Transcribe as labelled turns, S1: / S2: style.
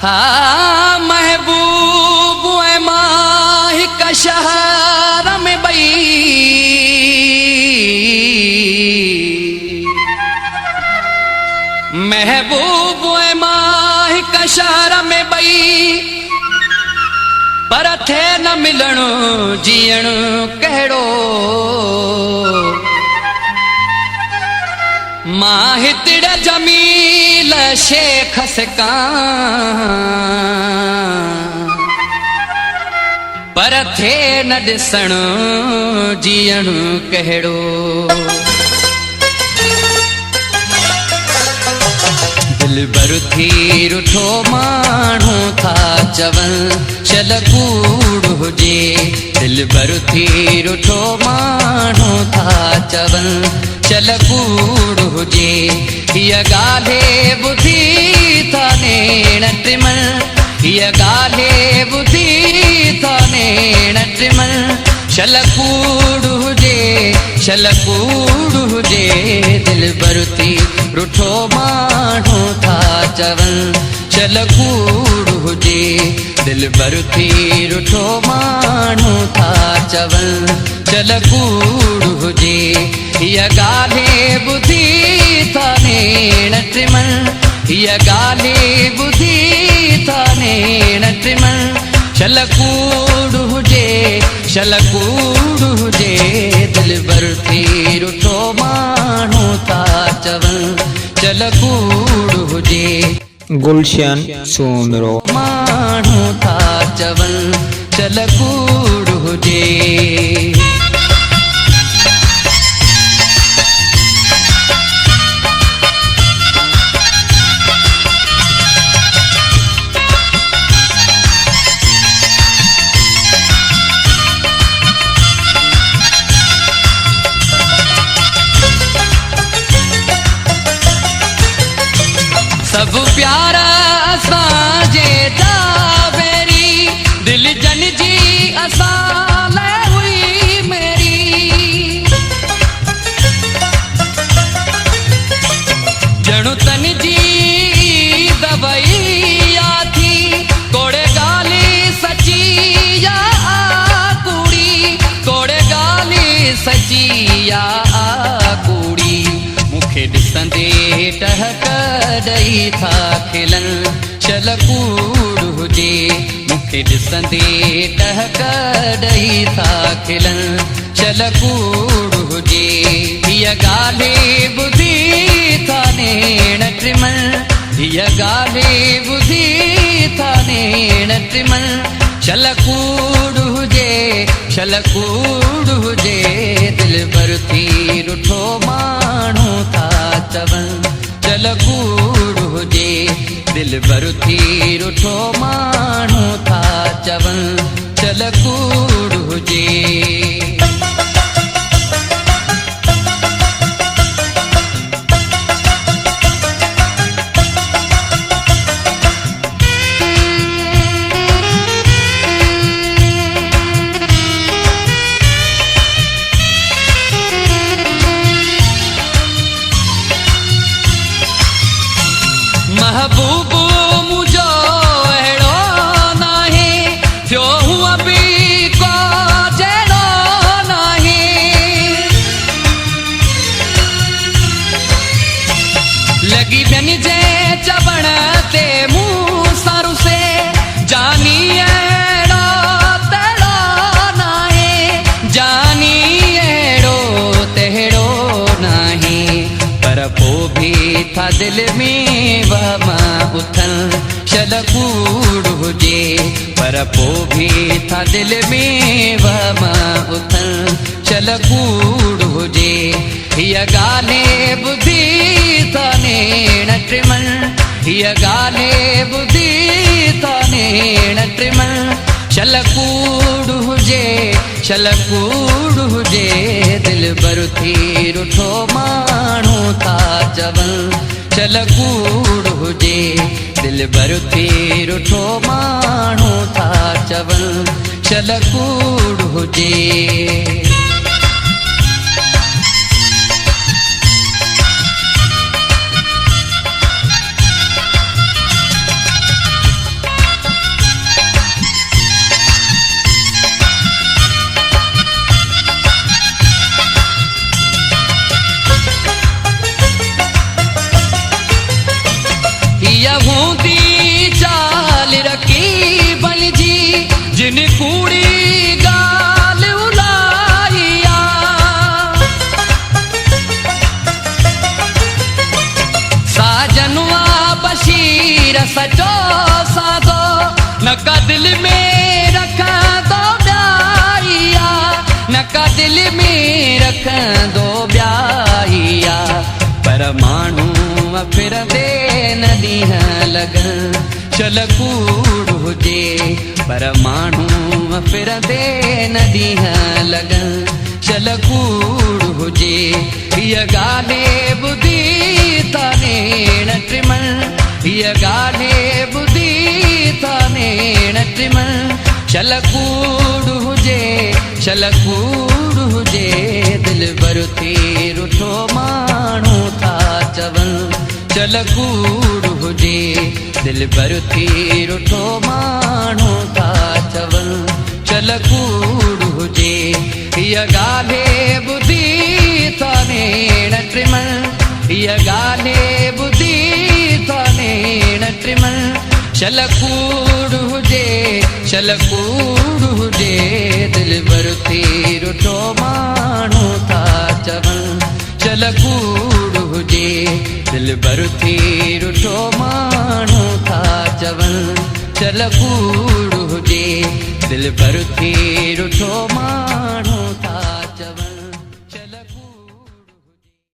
S1: हाँ महबूब माही का शहर में बई महबूब माही का शहर में बई पर थे न मिलणो जीअण कहिड़ो माहितड़ जमील शेख सिका पर थे न ॾिसण जीअण कहिड़ो दिलबर थी रुठो माण्हू था चवनि चल कूड़ हुजे दिलबर थी रुठो माण्हू था चवनि चल कूड़ हुजे हीअ ॻाल्हि ॿुधी था नेण टिमन हीअ ॻाल्हि ॿुधी था नेण टिमन चल कूड़ हुजे दिलबर थी रुठो माण्हू था चवनि चल कूड़ हुजे दिलबर थी रुठो माण्हू था चवनि चल कूड़ हुजे हीअ ॻाल्हि ॿुधी था नेण टिमन हीअ ॻाल्हि ॿुधी था नेण टिमन चल कूड़ हुजे दिलबर थी रुठो माण्हू था चवनि चल कूड़ हुजे
S2: गुलशन सोनरो
S1: माण्हू था चवनि चल कूड़ हुजे सब प्यार असांजे जावेरी दिल जन जी असां लाइ हुई मेरी जणु तन जी दवाई थी कोड़े गाली सची या कूड़ी कोड़े गाली सची या कूड़ी मुखे ॾिसंदे टहक ॾई था खिलनि चल कूड़ हुजे मुखे ॾिसंदे टहक ॾई था खिलनि चल कूड़ हुजे हीअ ॻाल्हि ॿुधी था नेण टिमन हीअ ॻाल्हि ॿुधी था नेण टिमन चल कूड़ हुजे दिलबर थी रुठो माण्हू था चवनि चल कूड़ हुजे दिलबर थी रुठो माण्हू था चवनि चल कूड़ हुजे महबूब मुझो अहिड़ो नाहे थियो हूअ बि को जहिड़ो नाहे लॻी ॿियनि जे चवण ते मूं सारू से जानी अहिड़ो तहिड़ो नाहे जानी अहिड़ो तहिड़ो नाहे पर पोइ बि था दिल में वहमा उथनि चल कूड़ हुजे पर पोइ बि था दिल में वहमा उथनि चल कूड़ हुजे हीअ ॻाल्हि ॿुधी था नेण टिमन हीअ ॻाल्हि ॿुधी था नेण टिमन चल कूड़ हुजे दिलबर थी रुठो माण्हू था चवनि चल कूड़ हुजे दिलबर थी रुठो माण्हू था चवनि चल कूड़ हुजे हीअ हूंदी चाल रकीबन जी जिन कूड़ी ॻाल्हि उलाई आहे। साजनवा बशीर सचो सादो न का दिल में रखंदो ॿियाइया, न का दिल में रखंदो ॿियाइया। पर माण्हू फिरंदे न ॾींहं लॻनि चल कूड़ हुजे, पर माण्हू फिरंदे न ॾींहं लॻनि चल कूड़ हुजे। हीअ ॻाल्हि ॿुधी त नेण टिमण, हीअ ॻाल्हि ॿुधी त नेण टिमण चल कूड़ हुजे, चल कूड़ हुजे। दिलबर थी रुठो माण्हू था चवनि चल कूड़ हुजे, दिलबर थी रुठो माण्हू था चवनि चल कूड़ हुजे। हीअ ॻाल्हि ॿुधी त नेण टिमण, हीअ ॻाल्हि ॿुधी त नेण टिमण चल कूड़ हुजे, चल कूड़ हुजे। दिलबर थी रुठो माण्हू था चवनि चल कूड़ हुजे, दिलबर थी रुठो माण्हू था चवनि चल कूड़ हुजे, दिलबर थी रुठो माण्हू था चवनि।